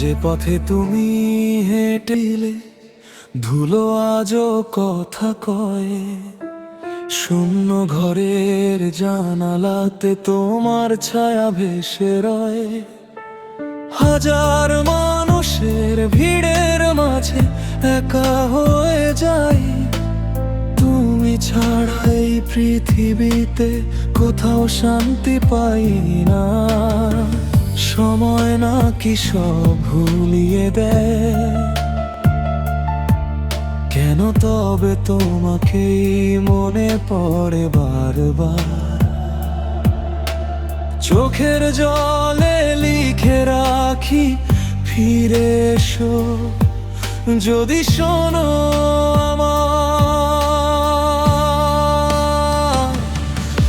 যে পথে তুমি হেঁটেলে ধুলো আজও কথা কয়। শূন্য ঘরের জানালাতে তোমার ছায়া ভেসে রয়। হাজার মানুষের ভিড়ের মাঝে একা হয়ে যাই। তুমি ছাড়া এই পৃথিবীতে কোথাও শান্তি পাই না। সময় নাকি সব ভুলিয়ে দেয়। কেন তবে তোমাকেই মনে পড়ে বারবার। চোখের জলে লিখে রাখি ফিরে এসো যদি শোনো আমার।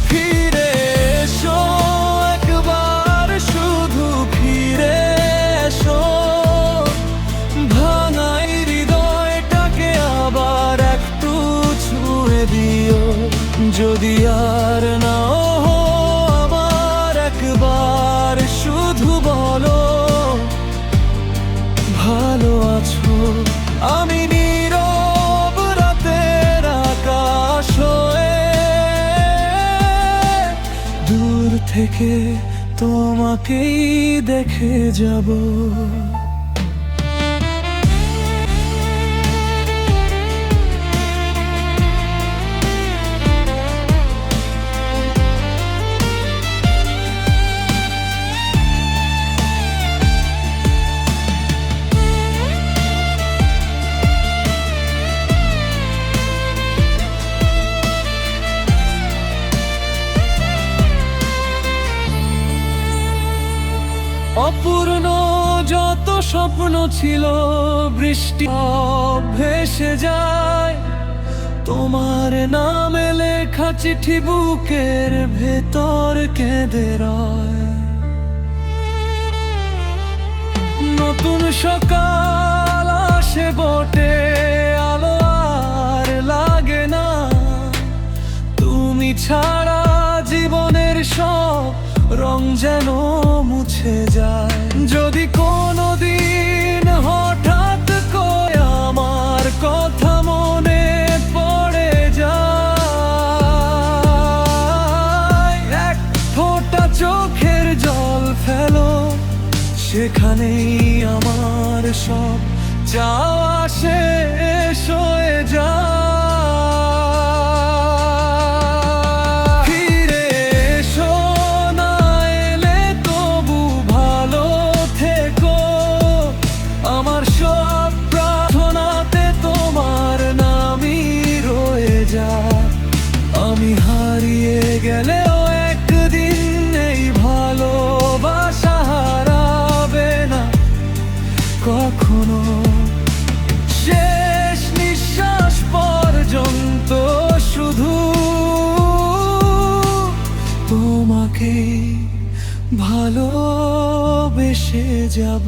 ফিরে এসো একবার, শুধু ফিরে এসো। ভাঙাই হৃদয়টাকে আবার একটু ছুঁয়ে দিও। যদি আর নাও আমার, একবার শুধু বলো ভালো আছো। আমি নীরব রাতের আকাশ হয়ে দূর থেকে তোমাকেই দেখে যাব। অপূর্ণ যত স্বপ্ন ছিল বৃষ্টি ভেসে যায়। তোমার নামে লেখা চিঠি বুকের ভেতর কেঁদে রয়। নতুন সকাল আসে বটে, আলো আর লাগে না। তুমি ছাড়া জীবনের সব রং যেন মুছে যায়। যদি কোনোদিন হঠাৎ করে আমার কথা মনে পড়ে যায়, এক ফোঁটা চোখের জল ফেলো, সেখানেই আমার সব চাওয়া শেষ হয়ে যায়। আমি হারিয়ে গেলেও একদিন এই ভালোবাসা হারাবে না কখনো। শেষ নিঃশ্বাস পর্যন্ত শুধু তোমাকেই ভালোবেসে যাব।